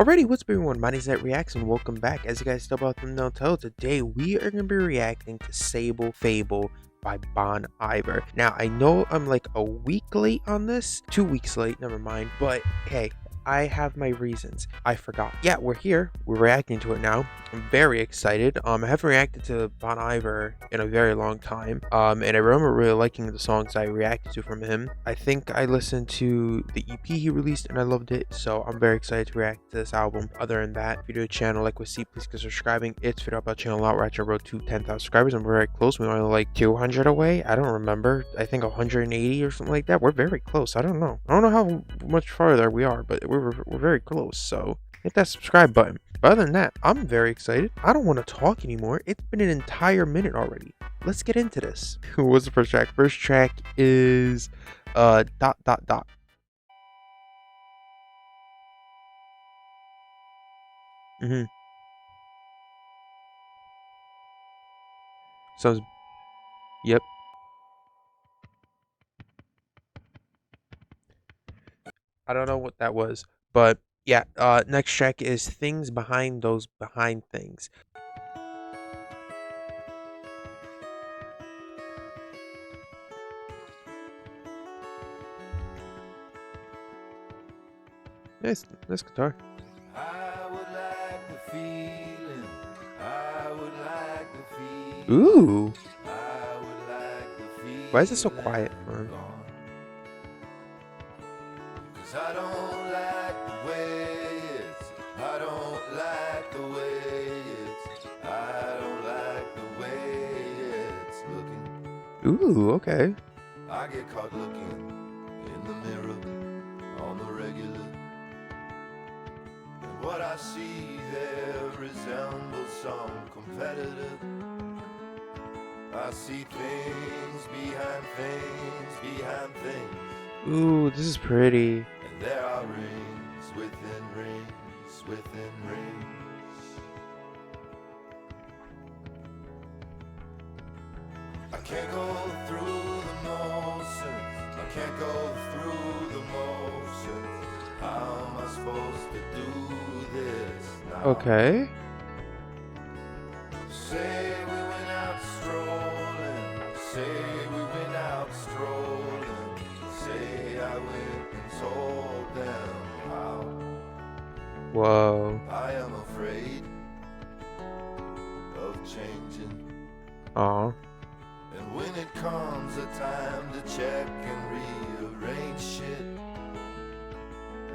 Alrighty, what's up everyone? My name is Net Reacts and welcome back. As you guys still about them know, today we are going to be reacting to SABLE FABLE by IVER. Now, I know I'm like a week late on this, 2 weeks late, never mind, but hey, I have my reasons. I forgot. Yeah, we're here. We're reacting to it now. I'm very excited. I haven't reacted to IVER in a very long time. And I remember really liking the songs I reacted to from him. I think I listened to the EP he released and I loved it. So I'm very excited to react to this album. Other than that, if you're new to the channel, like what see, please consider subscribing. It's fit up our channel a lot. We're actually road to 10,000 subscribers. I'm very close. We're only like 200 away. I don't remember. I think 180 or something like that. We're very close. I don't know. I don't know how much farther we are, but we're very close. So hit that subscribe button. But other than that, I'm very excited. I don't want to talk anymore. It's been an entire minute already. Let's get into this. What's the first track? First track is dot dot dot. Sounds, yep. I don't know what that was, but yeah, next track is Things Behind Those Behind Things. Nice guitar. Ooh. Why is it so quiet? I don't like the way it's, I don't like the way it's, I don't like the way it's looking. Ooh, okay. I get caught looking in the mirror on the regular, and what I see there resembles some competitor. I see things behind things behind things. Ooh, this is pretty. And there are rings within rings within rings. I can't go through the motions, I can't go through the motions. How am I supposed to do this now? Okay. Say we went out strolling, say we went out strolling, say I went and told them how. Whoa. I am afraid of changing. Aw. And when it comes a time to check and rearrange shit,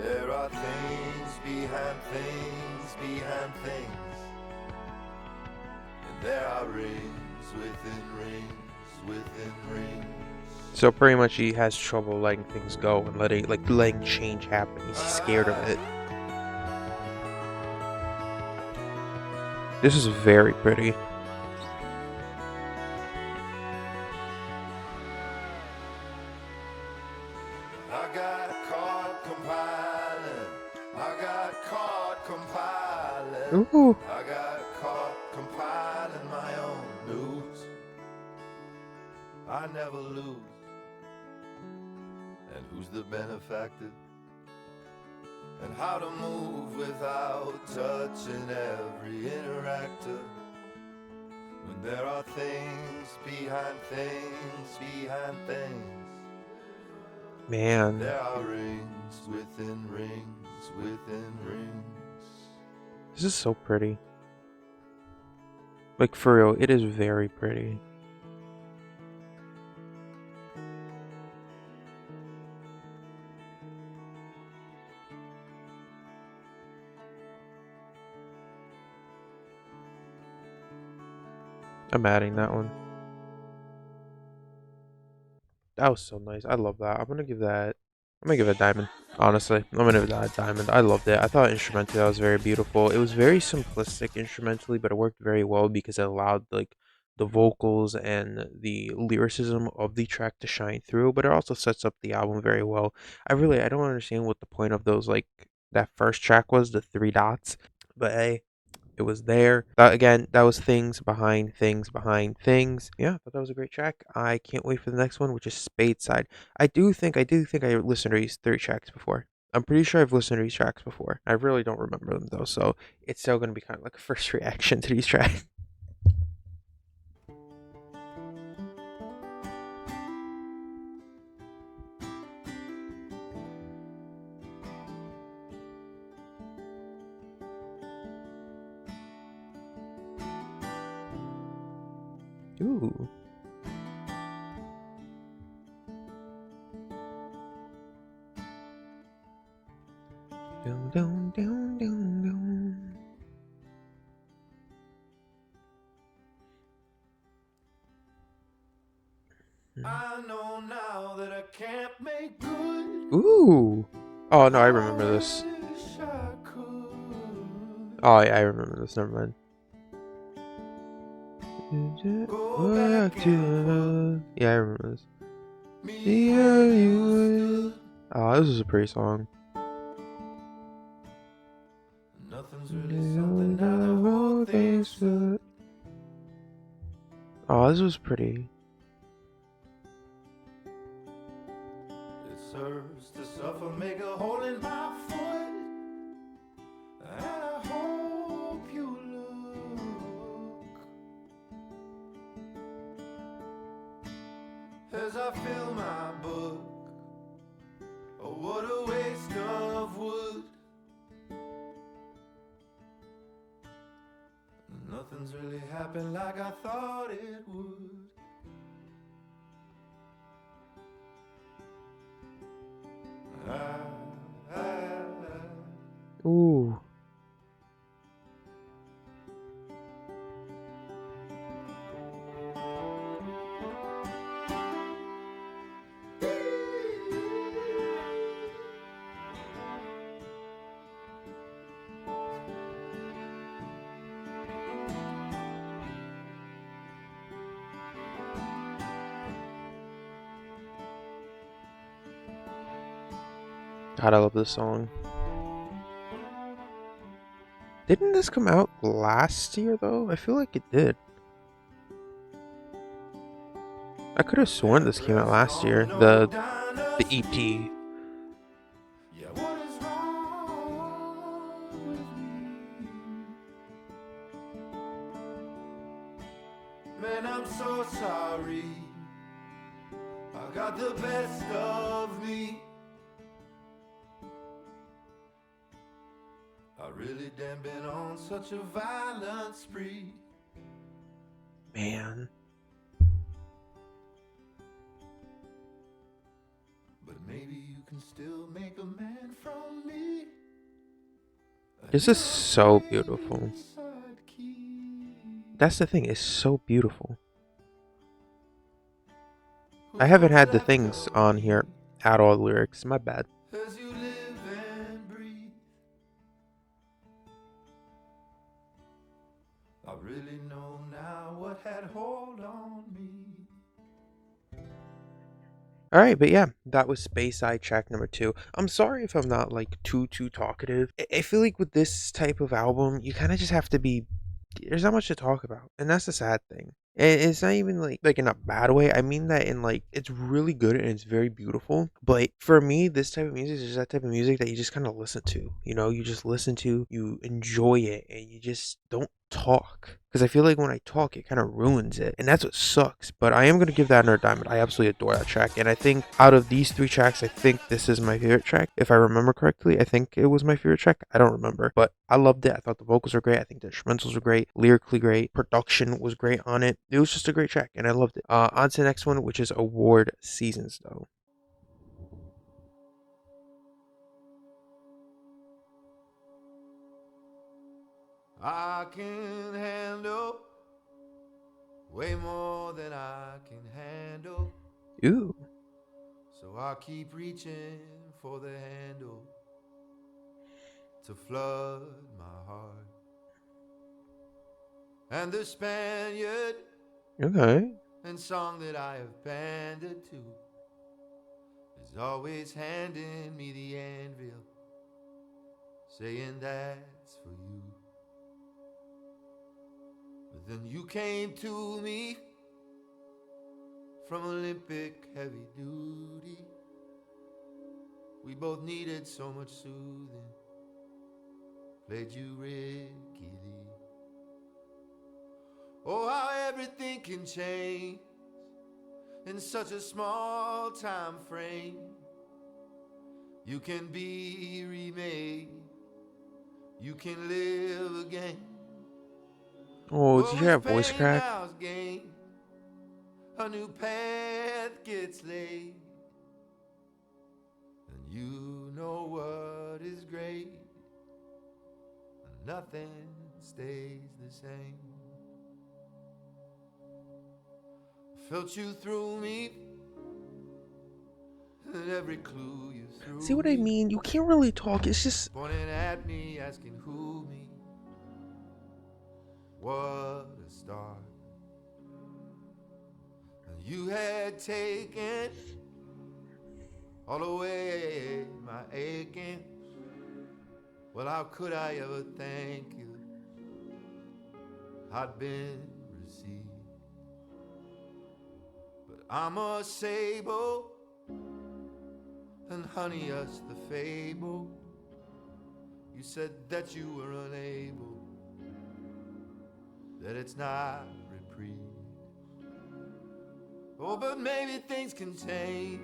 there are things behind things behind things. And there are rings within rings within rings. So pretty much he has trouble letting things go and letting change happen. He's scared of it. This is very pretty. I got caught compiling. I got caught compiling. Ooh. I got caught compiling my own news. I never lose. And who's the benefactor? And how to move without touching every interactor. When there are things behind things behind things. Man. There are rings within rings within rings. This is so pretty. Like for real, it is very pretty. I'm adding that one. That was so nice. I love that. I'm gonna give it a diamond. Honestly, I'm gonna give that a diamond. I loved it. I thought instrumentally that was very beautiful. It was very simplistic instrumentally, but it worked very well because it allowed like the vocals and the lyricism of the track to shine through. But it also sets up the album very well. I don't understand what the point of those that first track was, the 3 dots. But hey, it was there. That was Things Behind Things Behind Things. Yeah, I thought that was a great track. I can't wait for the next one, which is Spadeside. I do think I listened to these 3 tracks before. I'm pretty sure I've listened to these tracks before. I really don't remember them though, so it's still gonna be kind of like a first reaction to these tracks. Ooh. Dun, dun, dun, dun, dun. I know now that I can't make good. Ooh. Oh no, I remember this. Wish I could Oh yeah, I remember this. Never mind. go Back back to and love. Yeah, I remember this. put me See where where you you stood. Oh, this is a pretty song. Nothing's really something now the whole thing's flipped. Oh, this was pretty. It serves to suffer, make a hole in my foot. And I hope you look as I fill my book. Oh, what a waste of wood. Nothing's really happened like I thought it would. Ooh. God, I love this song. Didn't this come out last year though? I feel like it did. I could have sworn this came out last year. The EP. Yeah, what is wrong with me? Man, I'm so sorry. I got the best of me. I really damn been on such a violent spree. Man. But maybe you can still make a man from me. This is so beautiful. That's the thing, it's so beautiful. I haven't had the things on here at all, lyrics. My bad. As you live and breathe, I really know now what had hold on me. Alright, but yeah, that was Space Side track number 2. I'm sorry if I'm not like too talkative. I feel like with this type of album, you kind of just have to be there's not much to talk about, and that's the sad thing. And it's not even like in a bad way. I mean that in like it's really good and it's very beautiful. But for me, this type of music is just that type of music that you just kind of listen to. You know, you just listen to, you enjoy it, and you just don't talk. Because I feel like when I talk, it kind of ruins it, and that's what sucks. But I am gonna give that another diamond. I absolutely adore that track, and I think out of these 3 tracks, I think this is my favorite track. If I remember correctly, I think it was my favorite track. I don't remember, but I loved it. I thought the vocals were great. I think the instrumentals were great, lyrically great, production was great on it. It was just a great track, and I loved it. On to the next one, which is Award Seasons, though. I can handle way more than I can handle. Ooh. So I keep reaching for the handle to flood my heart. And the Spaniard Okay. and song that I have pandered to is always handing me the anvil, saying that's for you. But then you came to me from Olympic heavy duty We both needed so much soothing. Played you Ricky Lee. Oh, how everything can change in such a small time frame. You can be remade. You can live again. Oh, did Oh, you hear each that voice pain crack? now's gained. A new path gets laid. And you know what is great. Nothing stays the same. Felt you through me, and every clue you See threw what I me, mean? You can't really talk. It's just pointing at me, asking who me. What a start. And you had taken all away my aching. Well, how could I ever thank you? I'd been received. But I'm a sable, and honey, us the fable. You said that you were unable, that it's not reprieve. Oh, but maybe things can change.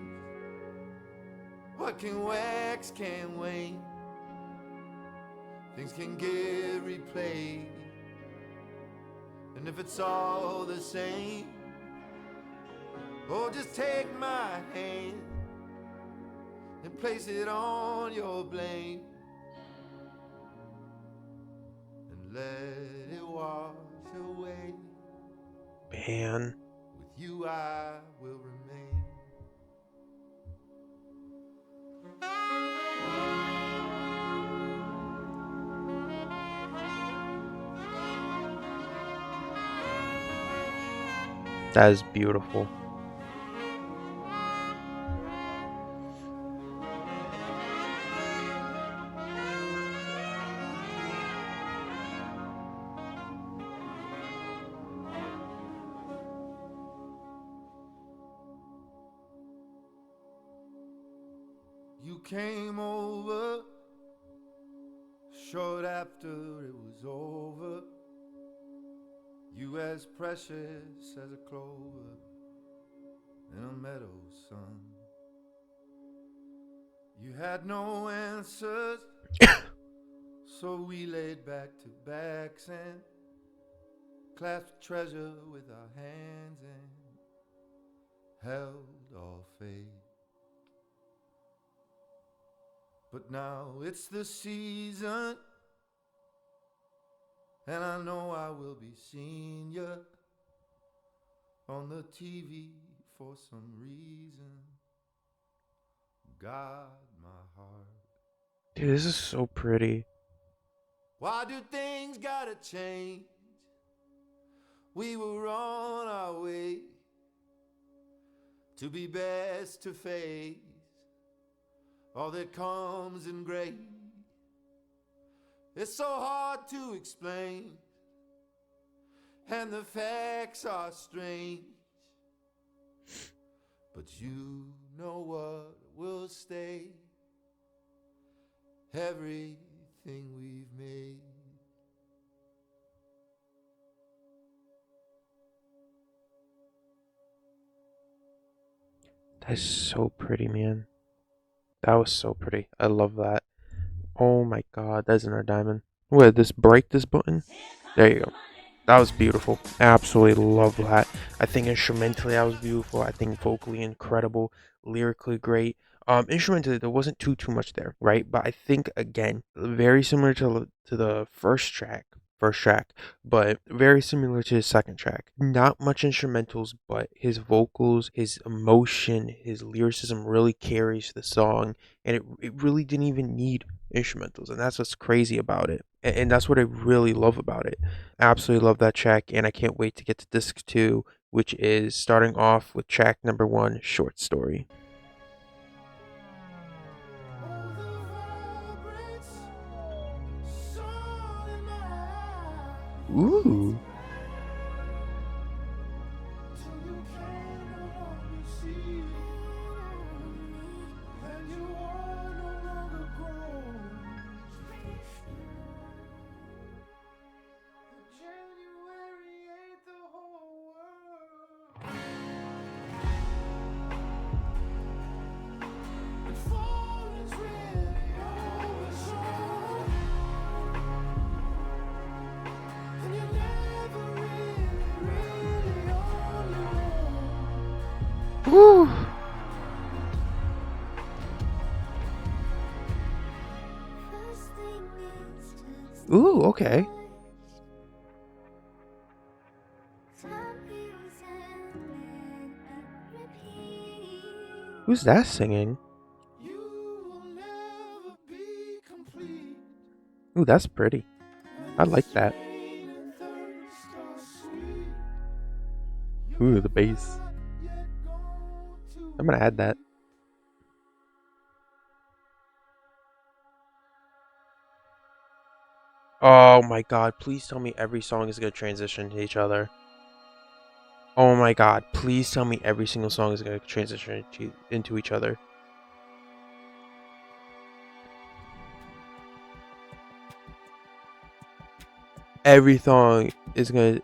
What can wax can wane. Things can get replayed. And if it's all the same, oh, just take my hand and place it on your blame. And let it wash away. man. With you I will remain. That is beautiful. You came over short after it was over. You as precious as a clover in a meadow sun. You had no answers, so we laid back to backs and clasped treasure with our hands and held all fate. But now it's the season, and I know I will be seeing you on the TV for some reason. God, my heart. Dude, this is so pretty. Why do things gotta change? We were on our way to be best to face all that comes in gray. It's so hard to explain, and the facts are strange. But you know what will stay, everything we've made. That's so pretty, man. That was so pretty. I love that. Oh my god, that's another diamond. Wait, this break this button? There you go. That was beautiful. Absolutely love that. I think instrumentally that was beautiful. I think vocally incredible, lyrically great. Instrumentally there wasn't too much there, right? But I think again, very similar to the first track, but very similar to his second track. Not much instrumentals, but his vocals, his emotion, his lyricism really carries the song, and it really didn't even need instrumentals, and that's what's crazy about it. And that's what I really love about it. Absolutely love that track, and I can't wait to get to disc two, which is starting off with track number one, Short Story. Ooh. Woo. Ooh, okay. Who's that singing? Ooh, that's pretty. I like that. Ooh, the bass. I'm gonna add that. Oh my god, please tell me every song is gonna transition to each other. Oh my god, please tell me every single song is gonna transition into each other. Every song is gonna...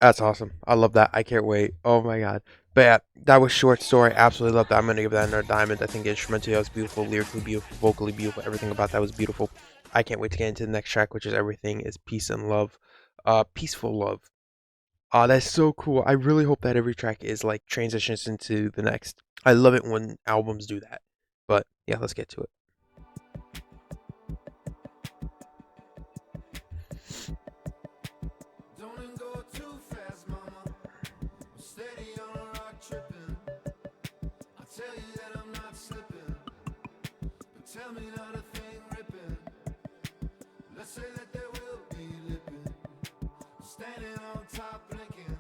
That's awesome. I love that. I can't wait. Oh my god. But yeah, that was Short Story. Absolutely love that. I'm gonna give that another diamond. I think instrumentally that was beautiful, lyrically beautiful, vocally beautiful. Everything about that was beautiful. I can't wait to get into the next track, which is Everything is Peace and Love. Peaceful Love. That's so cool. I really hope that every track is like transitions into the next. I love it when albums do that. But yeah, let's get to it. Don't go too fast, mama. I'm steady on a rock tripping. I tell you that I'm not slipping, but tell me not a thing ripping. Let's say that there will be lipping. Standing on top blinking.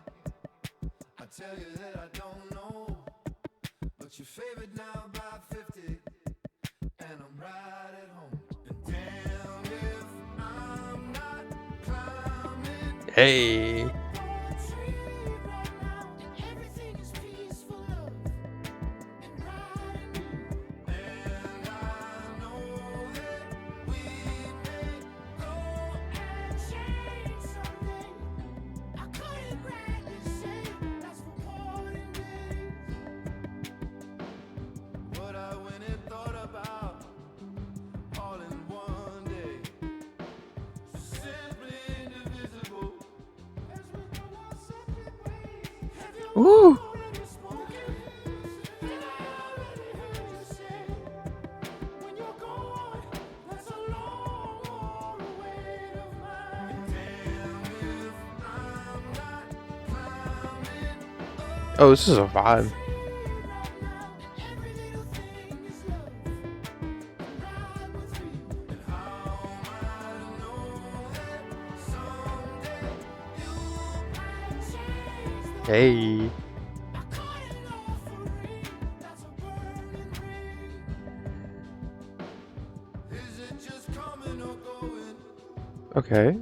I tell you that I don't know, but your favorite now by 50, and I'm right at home. And damn if I'm not climbing. Hey. Ooh. Oh, this is a vibe. Hey. Okay.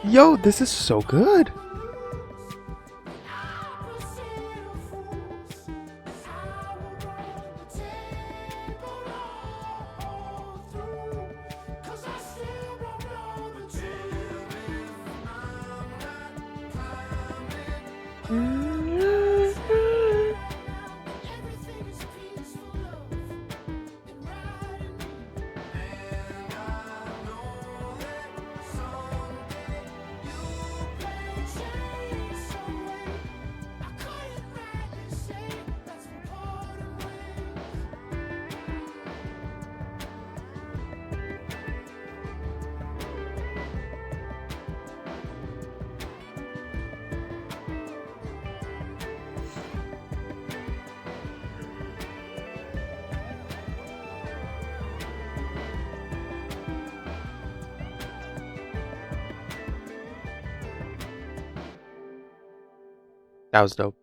Yo, this is so good. That was dope.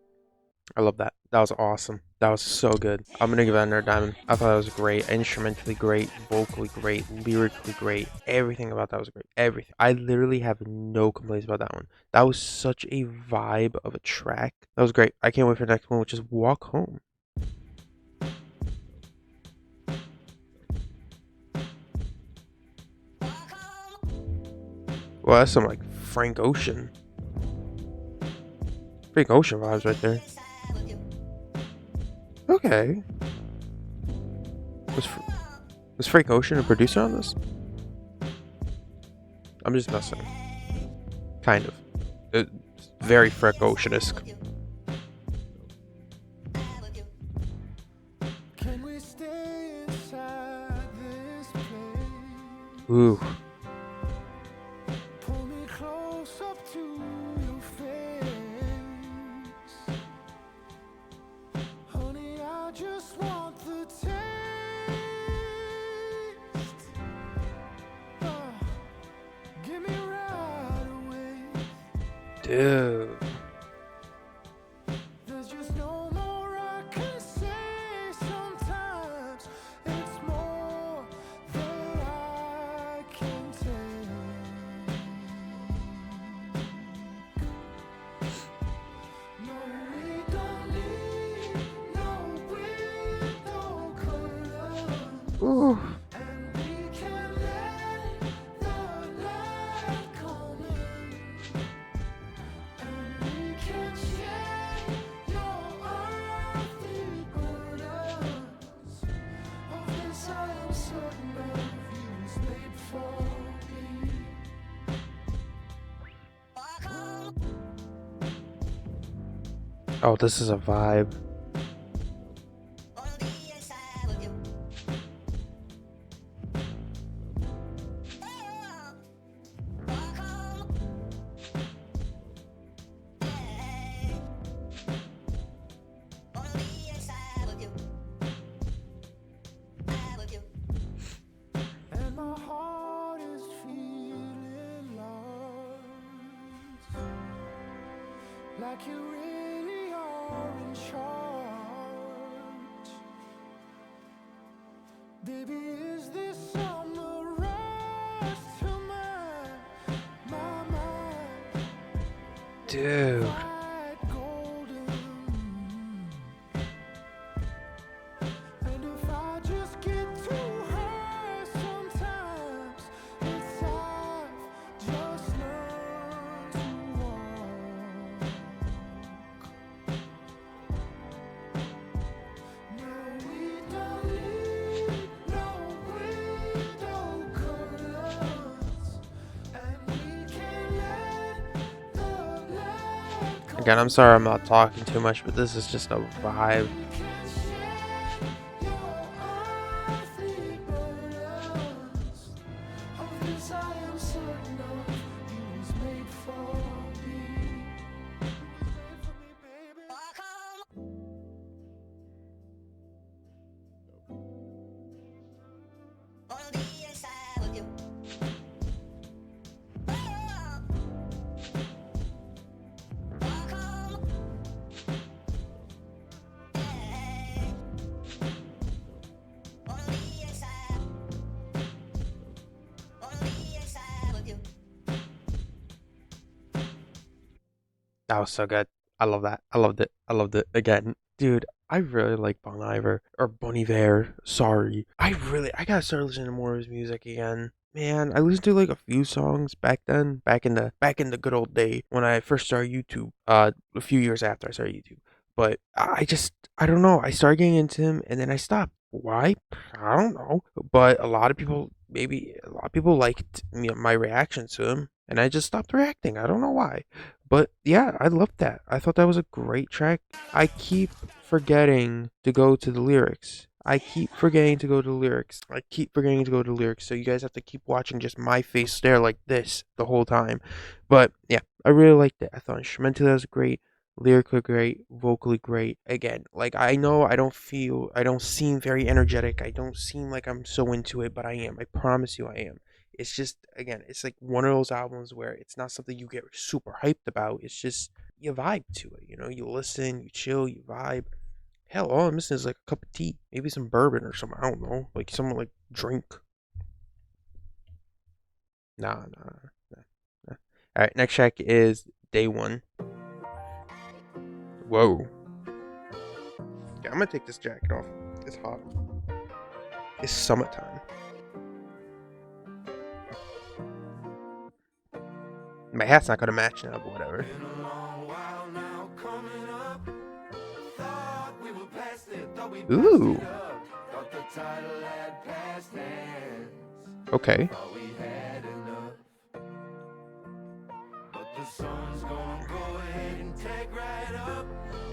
I love that. That was awesome. That was so good. I'm gonna give that another diamond. I thought that was great. Instrumentally great, vocally great, lyrically great. Everything about that was great. Everything. I literally have no complaints about that one. That was such a vibe of a track. That was great. I can't wait for the next one, which is Walk Home. Well, that's some like Frank Ocean. Frank Ocean vibes right there. Okay. Was was Frank Ocean a producer on this? I'm just messing. Kind of. Very Frank Ocean-esque. Can we stay inside this place? Ooh. Pull me close up to your face. Honey, I just want the taste. Oh, give me right away. Dude. There's just no more I can say. Sometimes it's more than I can take. No, we don't need no window curtains. Ooh. And we can let the light come in. And we can share your earthly burdens. Of this I am certain of, you was made for me. Oh, this is a vibe. And my heart is feeling lost, like you really are in charge. Baby, is this on the rise to my mind? Dude. White golden. And if I just get too high sometimes, it's I've just learned to walk. No, we don't need no window curtains, and we can let the light come. Again, I'm sorry I'm not talking too much, but this is just a vibe. We can share your earthly burdens. Of this I am certain of, you was made for me. You was made for me, baby. That was so good. I love that. I loved it. I loved it again. Dude, I really like Bon Iver or Bon Iver. Sorry. I gotta start listening to more of his music again. Man, I listened to like a few songs back then, back in the good old day when I first started YouTube, a few years after I started YouTube. But I don't know. I started getting into him and then I stopped. Why? I don't know. But a lot of people liked my reactions to him and I just stopped reacting. I don't know why. But yeah, I loved that. I thought that was a great track. I keep forgetting to go to the lyrics. I keep forgetting to go to the lyrics. I keep forgetting to go to the lyrics. So you guys have to keep watching just my face stare like this the whole time. But yeah, I really liked it. I thought instrumentally that was great, lyrically great, vocally great. Again, like I don't seem very energetic. I don't seem like I'm so into it, but I am. I promise you I am. It's just again, it's like one of those albums where it's not something you get super hyped about. It's just you vibe to it. You know, you listen, you chill, you vibe. Hell, all I'm missing is like a cup of tea, maybe some bourbon or something. I don't know, like someone like drink. Nah, nah, nah, nah. All right, next track is Day One. Whoa. Yeah, I'm gonna take this jacket off. It's hot. It's summertime. My hat's not gonna match now, but whatever. Been a long while now coming up. Thought we were past it, thought we passed Ooh. it up. Thought the title had passed hands. Okay. Thought we had enough. But the sun's gonna go ahead and take right up.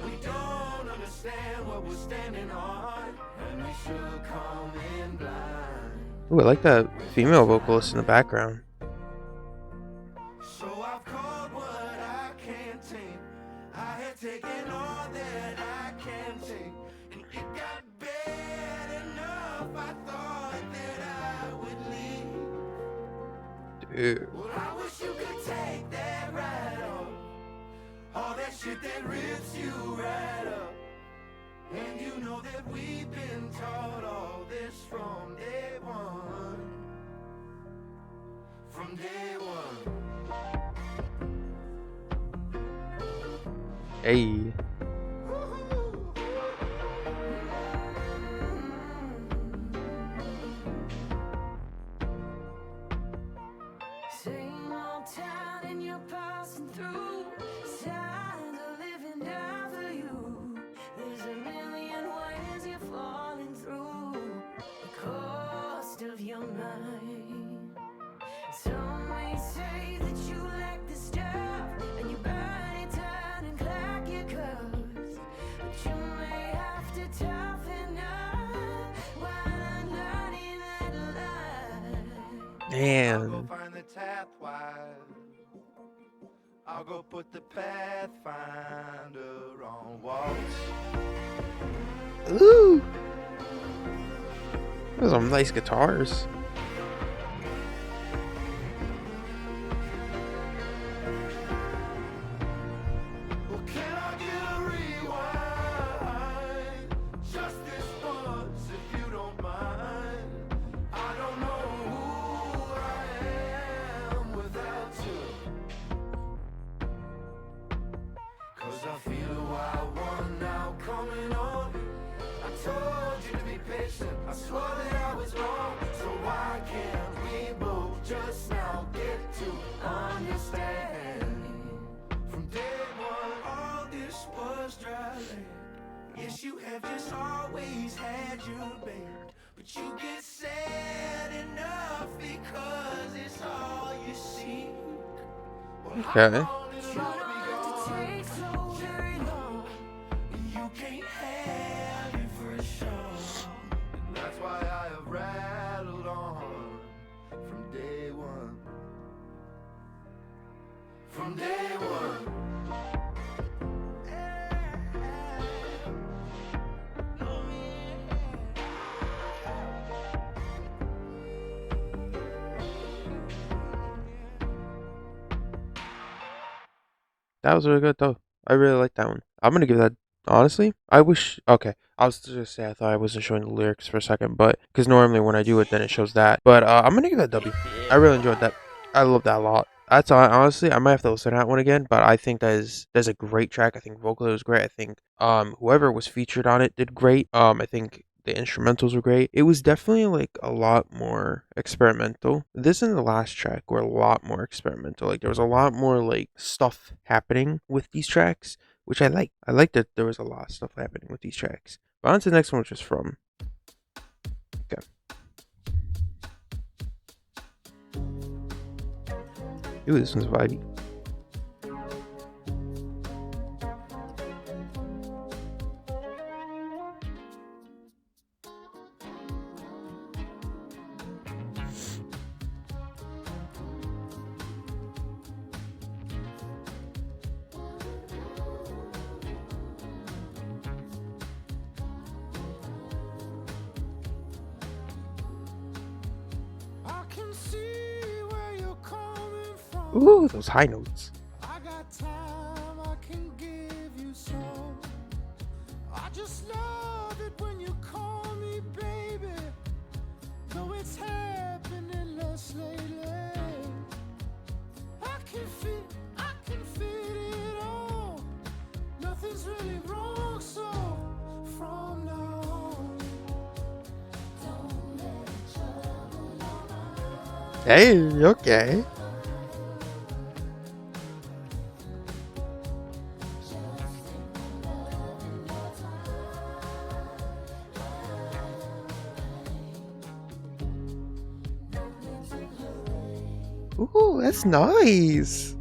We don't understand what we're standing on, and we should come in blind. Ooh, I like that female vocalist in the background. So I've called what I can't take. I had taken all that I can take, and it got bad enough. I thought that I would leave. Dude. Well, I wish you could take that right off. All that shit that rips you right up. And you know that we've been taught all this from day one. From day one. Hey. Same old town and you're passing through. Signs of living down for you. There's a million ways you're falling through the cost of your mind. Some may say that you lack the stuff and you burn it down and crack your cups, but you may have to toughen up while I'm learning that life. Damn. I'll go find the tap wire. I'll go put the Pathfinder on walls. Ooh. Those are some nice guitars. Well, can I get a rewind? Just this once, if you don't mind. I don't know who I am without you. 'Cause I feel a wild one now coming on. I told you to be patient. I swore that I was wrong. So why can't we both just now get to understand? From day one, all this was dry land. Yes, you have just always had your babe, but you get sad enough because it's all you see. Well, Okay. how long is it gonna take so very long? You can't have it for sure. And that's why I have rattled on from day one. From day one. That was really good though. I really like that one. I'm gonna give that, honestly. I wish. Okay, I was just gonna say I thought I wasn't showing the lyrics for a second, but because normally when I do it, then it shows that. But I'm gonna give that W. I really enjoyed that. I love that a lot. That's honestly, I might have to listen to that one again, but I think that's a great track. I think vocally was great. I think whoever was featured on it did great. I think the instrumentals were great. It was definitely like a lot more experimental. This and the last track were a lot more experimental. Like there was a lot more like stuff happening with these tracks, which I like. I like that there was a lot of stuff happening with these tracks. But on to the next one, which is from. Okay. Ooh, this one's vibey. I can see where you're coming from. Ooh, those high notes. I got time, I can Hey, okay. Ooh, that's nice.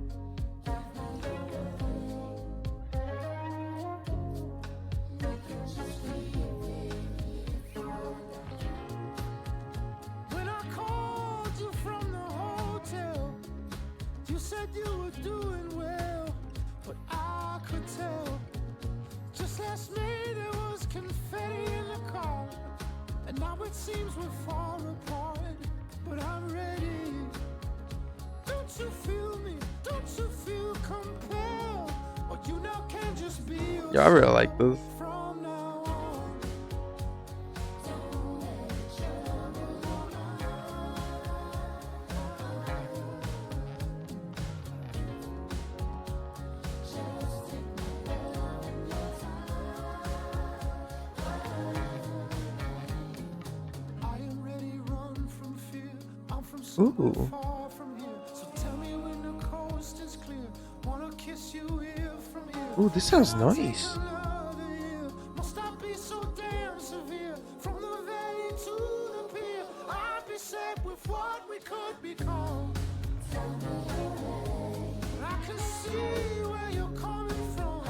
When I called you from the hotel, you said you were doing well, but I could tell. Just last May there was confetti in the car, and now it seems we're far apart. But I'm ready. Don't you feel me? Don't you feel compelled? Or you now can just be Yeah, I really like this. from now on. I am ready, run from fear. I'm from somewhere Ooh. far from here. So tell me when the coast is clear. Wanna kiss you here from here. Ooh, this sounds Can I take nice. another year? Must I be so damn severe? From the valley to the pier, I'd be set with what we could become. I can see where you're coming from.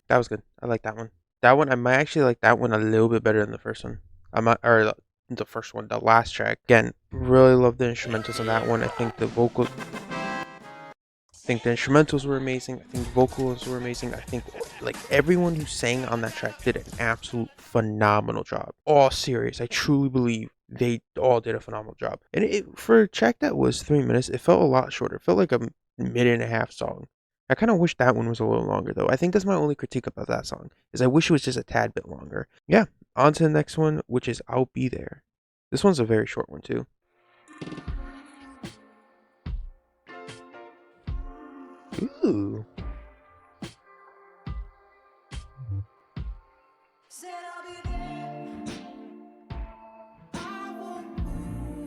That was good. I like that one. That one, I might actually like that one a little bit better than the first one. I might, or the first one, the last track. Again, really love the instrumentals on that one. I think the instrumentals were amazing. I think the vocals were amazing. I think like everyone who sang on that track did an absolute phenomenal job. All serious. I truly believe they all did a phenomenal job. And for a track that was 3 minutes, it felt a lot shorter. It felt like a minute and a half song. I kind of wish that one was a little longer though. I think that's my only critique about that song is I wish it was just a tad bit longer. Yeah, on to the next one, which is I'll Be There. This one's a very short one too. Ooh.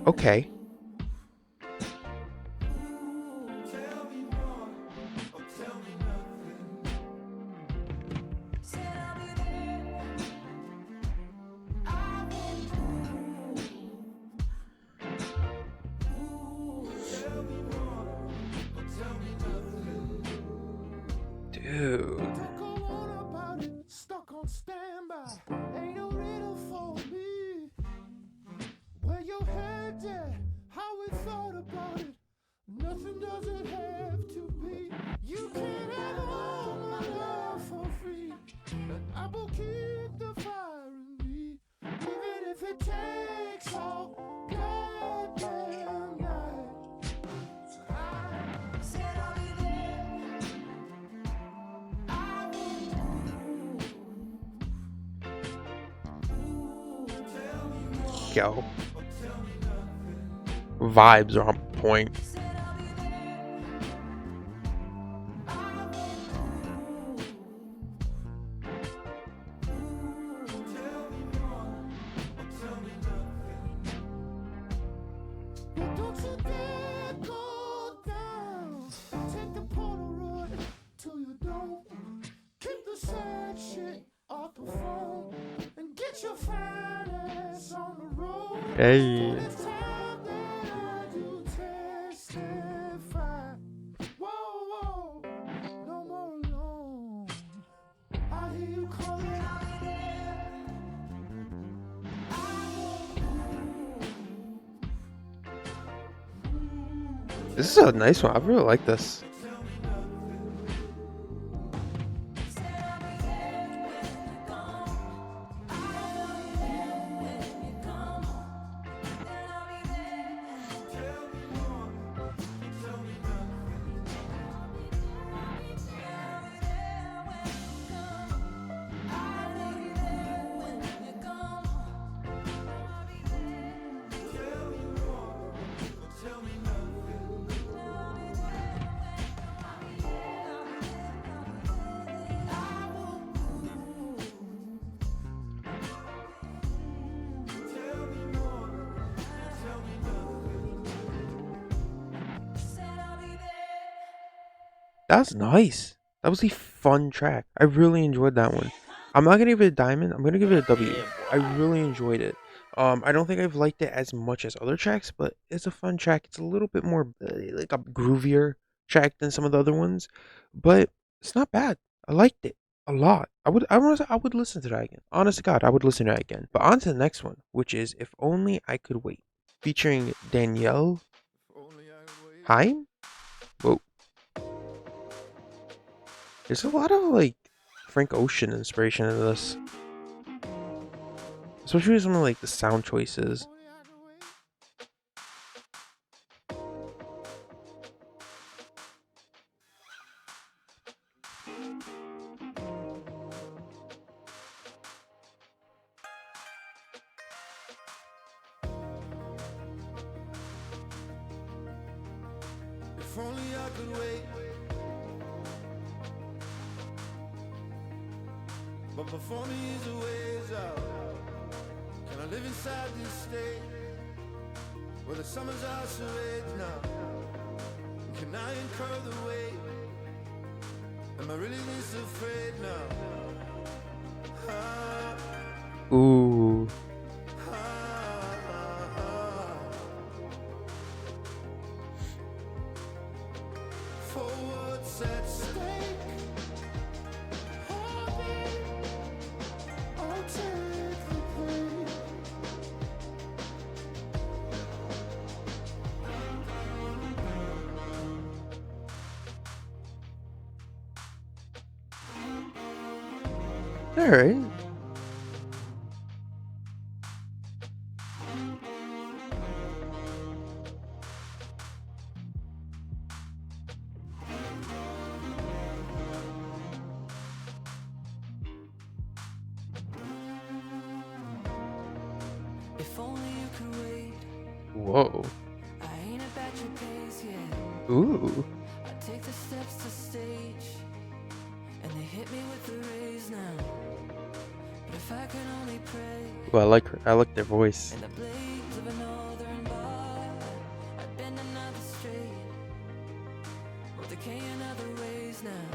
Okay. Dude. Don't go on about it, stuck on standby. Ain't a riddle for me. Where your head at? How we thought about it? Nothing doesn't have to be. You can't have all my love for free. I will keep the fire in me, even if it takes all goddamn night. I said I'll be there. I will. Yo. Vibes are on point. Don't you dare go down. Take the Polaroid till you don't. Keep the sad shit off the phone and get your fine ass on the road. Hey. It's time that I do testify. Whoa, whoa, no more alone. I hear you calling. This is a nice one. I really like this. That's nice. That was a fun track. I really enjoyed that one. I'm not gonna give it a diamond. I'm gonna give it a W. I really enjoyed it. I don't think I've liked it as much as other tracks, but it's a fun track. It's a little bit more like a groovier track than some of the other ones, but it's not bad. I liked it a lot. I would listen to that again. Honest to God, I would listen to that again. But on to the next one, which is "If Only I Could Wait," featuring Danielle Haim. Whoa, there's a lot of like Frank Ocean inspiration in this, especially with some of like the sound choices. If only I could wait, but before me is a ways out. Can I live inside this state where the summers are charades now? Can I incur the weight? Am I really this afraid now? Ah, Ooh, ah, ah, ah. For what's at stake? I'll take the pain. all right. If only you could wait. Whoa. I ain't about your pace yet. Ooh. I take the steps to stage, and they hit me with the rays now. But if I could only pray, Well, I like her. I like their voice. in the blades of a northern bar, I'd bend another straight, or decay in other ways now.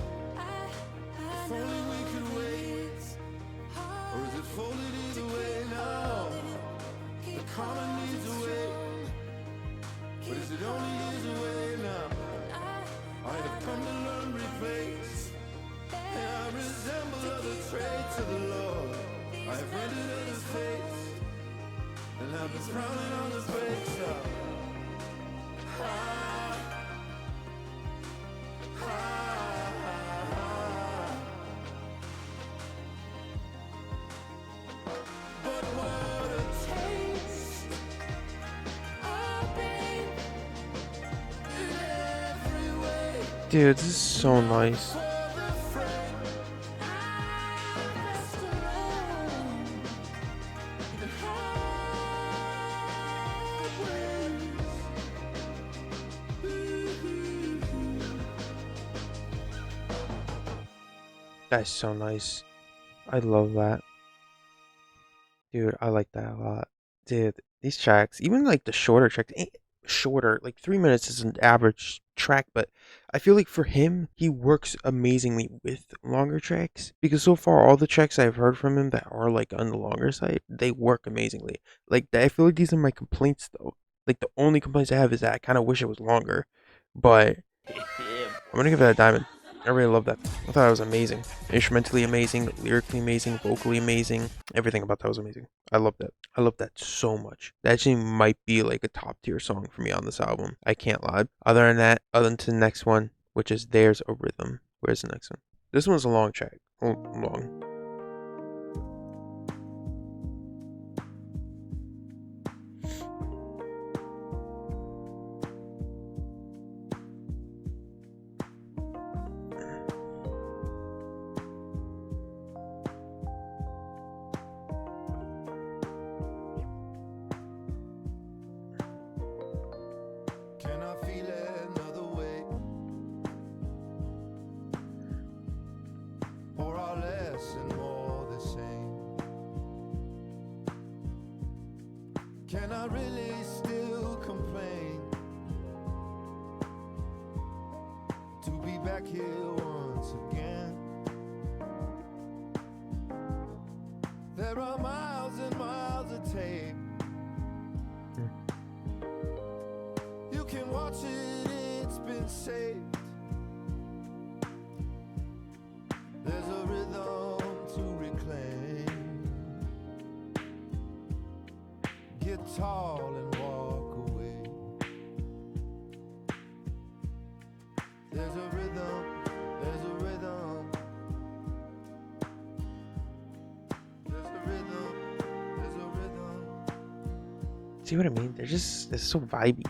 If only we could wait, or is it folded either way now? The karma needs a way, but is it only his way now? I have come to learn replace, and I resemble other traits of the Lord. I have rendered others face, and I've been frowning on the brakes now. Ah, ah, ah. But what a taste of pain in every way. Dude, this is so nice. For the friend I rest alone in That's so nice. I love that. Dude, I like that a lot. Dude, these tracks, even like the shorter tracks, shorter, like 3 minutes is an average track, but I feel like for him, he works amazingly with longer tracks because so far all the tracks I've heard from him that are like on the longer side, they work amazingly. Like I feel like these are my complaints though. Like the only complaints I have is that I kind of wish it was longer, but I'm gonna give it a diamond. I really love that. I thought it was amazing. Instrumentally amazing, lyrically amazing, vocally amazing. Everything about that was amazing. I love that. I love that so much. That actually might be like a top tier song for me on this album. I can't lie. Other than that, other than to the next one, which is There's a Rhythm. Where's the next one? This one's a long track. Oh, long. Can I feel another way? Or are less and more the same? Can I really still complain? To be back here once again. There are miles and miles of tape. You can watch it, it's been saved. There's a rhythm to reclaim. Get tall and walk away. There's a rhythm, there's a rhythm. There's a rhythm, there's a rhythm. See what I mean? They're just, it's so vibey.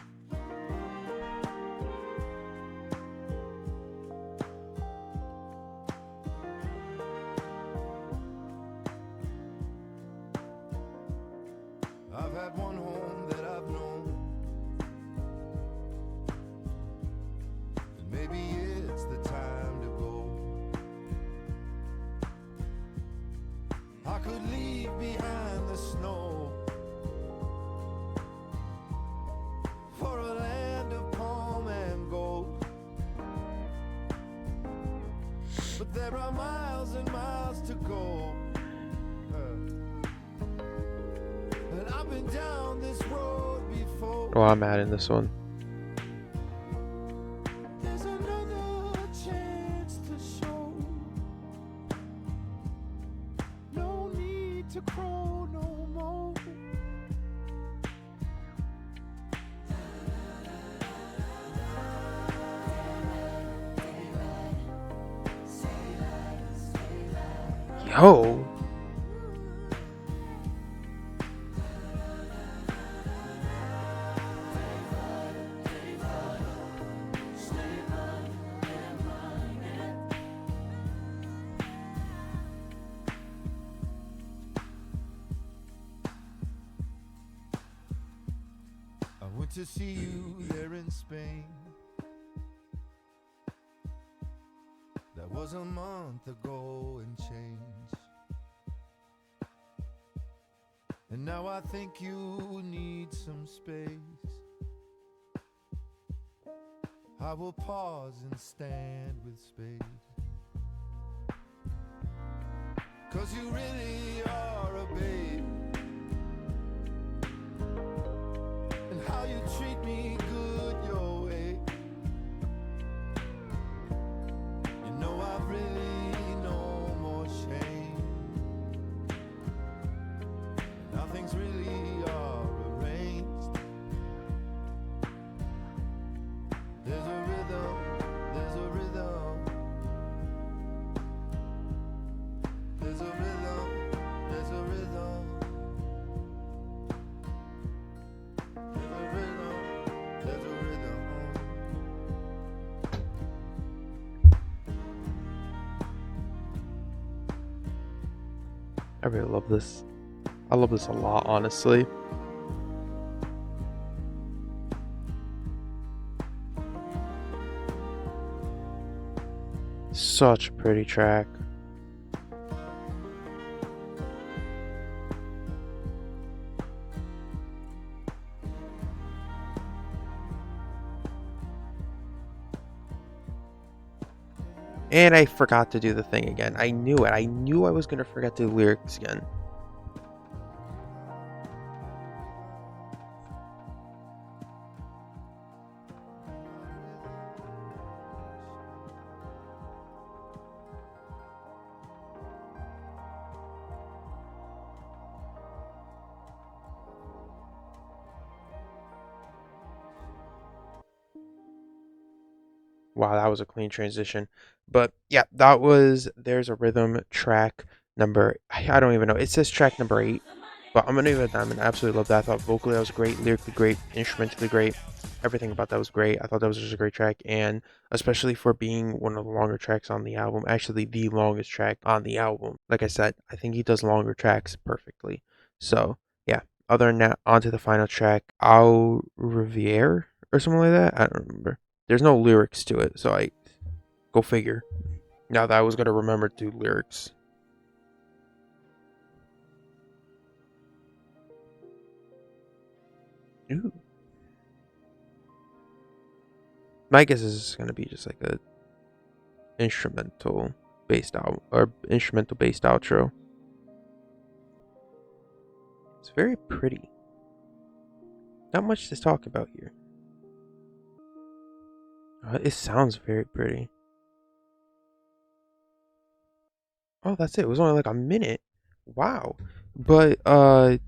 I've had one home that I've known, and maybe it's the time to go. I could leave behind the snow for a land of palm and gold, but there are miles and miles to go. And I've been down this road before. Oh, I'm mad in this one. There's another chance to show. No need to crawl no more. Yo. I went to see you there in Spain. That was a month ago and change. And now I think you need some space. I will pause and stand with Spade. 'Cause you really are a babe. And how you treat me good your way. You know I've really no more shame. Now things really are arranged. There's a rhythm, there's a rhythm. There's a rhythm, there's a rhythm. There's a rhythm, there's a rhythm. I really love this. I love this a lot, honestly. Such a pretty track. And I forgot to do the thing again. I knew it. I knew I was going to forget the lyrics again. Wow, that was a clean transition. But yeah, that was There's a Rhythm track number. I don't even know. It says track number 8, but I'm gonna give it a diamond. I absolutely love that. I thought vocally that was great, lyrically great, instrumentally great. Everything about that was great. I thought that was just a great track, and especially for being one of the longer tracks on the album, actually the longest track on the album. Like I said, I think he does longer tracks perfectly. So yeah. Other than that, on to the final track, Au Riviere or something like that. I don't remember. There's no lyrics to it, so I go figure. Now that I was gonna remember to do lyrics. Ooh. My guess is gonna be just like a instrumental based out or instrumental based outro. It's very pretty. Not much to talk about here. It sounds very pretty. Oh, that's it. It was only like a minute. Wow. But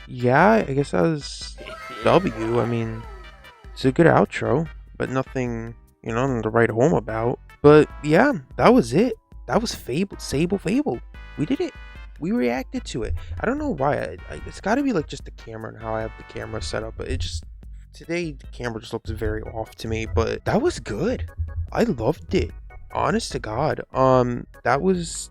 yeah, I guess that was W. I mean, it's a good outro, but nothing, to write home about. But yeah, that was it. That was Fable. We did it. We reacted to it. I don't know why. It's got to be like just the camera and how I have the camera set up. But it just today the camera just looks very off to me. But that was good. I loved it. Honest to God. That was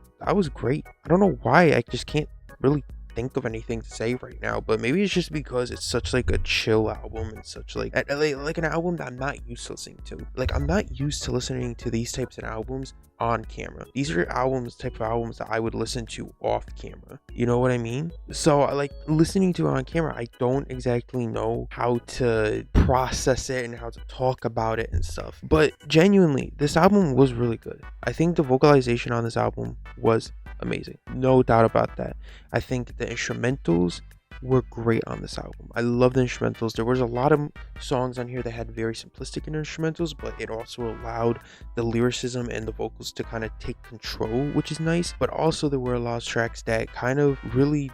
great. I don't know why. I just can't really think of anything to say right now, but maybe it's just because it's such like a chill album and such like an album that I'm not used to listening to. Like, I'm not used to listening to these types of albums on camera. These are type of albums that I would listen to off camera. You know what I mean? So I like listening to it on camera. I don't exactly know how to process it and how to talk about it and stuff. But genuinely, this album was really good. I think the vocalization on this album was amazing. No doubt about that. I think the instrumentals were great on this album. I love the instrumentals. There was a lot of songs on here that had very simplistic instrumentals, but it also allowed the lyricism and the vocals to kind of take control, which is nice. But also there were a lot of tracks that kind of really,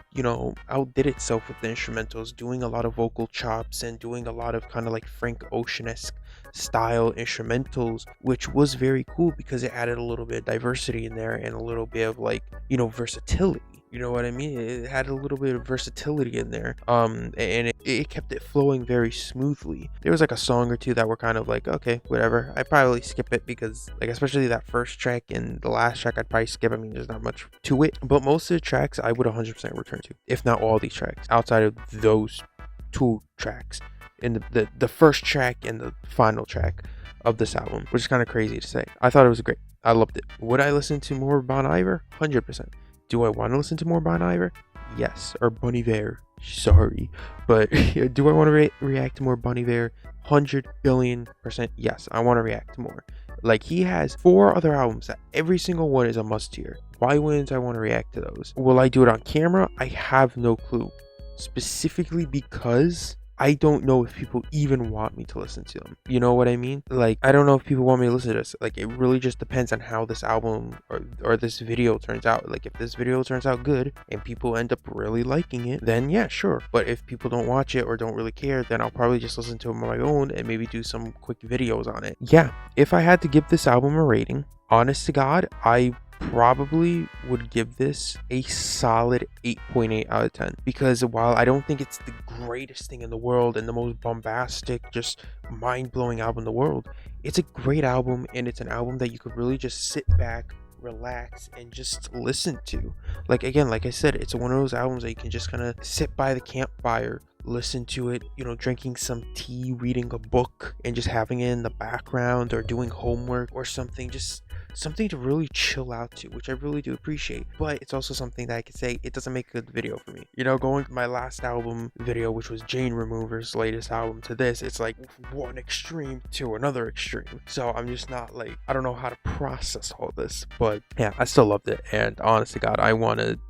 outdid itself with the instrumentals, doing a lot of vocal chops and doing a lot of kind of like Frank Ocean-esque style instrumentals, which was very cool because it added a little bit of diversity in there and a little bit of like, versatility. You know what I mean? It had a little bit of versatility in there. And it kept it flowing very smoothly. There was like a song or two that were kind of like, okay, whatever. I'd probably skip it because, like, especially that first track and the last track, I'd probably skip. I mean, there's not much to it. But most of the tracks I would 100% return to, if not all these tracks, outside of those two tracks. In the first track and the final track of this album, which is kind of crazy to say. I thought it was great. I loved it. Would I listen to more Bon Iver? 100%. Do I want to listen to more Bon Iver? Yes. Or Bon Iver. Sorry. But do I want to react to more Bon Iver? 100 billion% yes. I want to react to more. Like, he has 4 other albums that every single one is a must hear. Why wouldn't I want to react to those? Will I do it on camera? I have no clue. Specifically because I don't know if people even want me to listen to them. You know what I mean? Like, I don't know if people want me to listen to this. Like, it really just depends on how this album or this video turns out. Like, if this video turns out good and people end up really liking it, then yeah, sure. But if people don't watch it or don't really care, then I'll probably just listen to it on my own and maybe do some quick videos on it. Yeah, if I had to give this album a rating, honest to God, I probably would give this a solid 8.8 out of 10, because while I don't think it's the greatest thing in the world and the most bombastic, just mind-blowing album in the world, it's a great album, and it's an album that you could really just sit back, relax, and just listen to. Like, again, like I said, it's one of those albums that you can just kind of sit by the campfire, listen to it, drinking some tea, reading a book, and just having it in the background, or doing homework or something, just something to really chill out to, which I really do appreciate. But it's also something that I could say it doesn't make a good video for me. Going from my last album video, which was Jane Remover's latest album, to this, it's like one extreme to another extreme. So I'm just not like, I don't know how to process all this. But yeah, I still loved it, and honest to God, I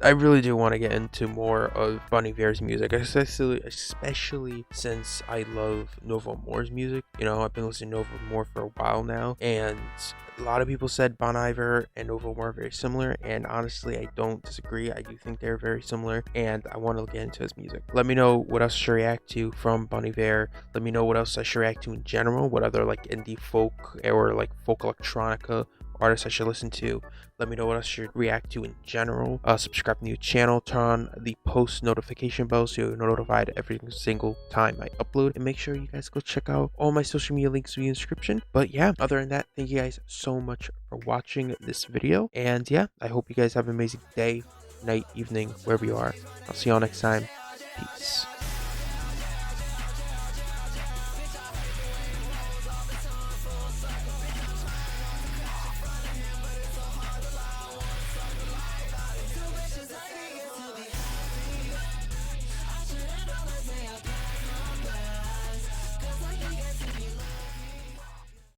really do want to get into more of Bon Iver's music, especially since I love Novo Moore's music. I've been listening to Novo Moore for a while now, and a lot of people said Bon Iver and Novo Moore are very similar, and honestly, I don't disagree. I do think they're very similar, and I want to get into his music. Let me know what else I should react to from Bon Iver. Let me know what else I should react to in general, what other like indie folk or like folk electronica artists I should listen to. Let me know what else I should react to in general. Subscribe to the new channel, turn on the post notification bell so you're notified every single time I upload, and make sure you guys go check out all my social media links in the description. But yeah, other than that, thank you guys so much for watching this video, and yeah, I hope you guys have an amazing day, night, evening, wherever you are. I'll see y'all next time.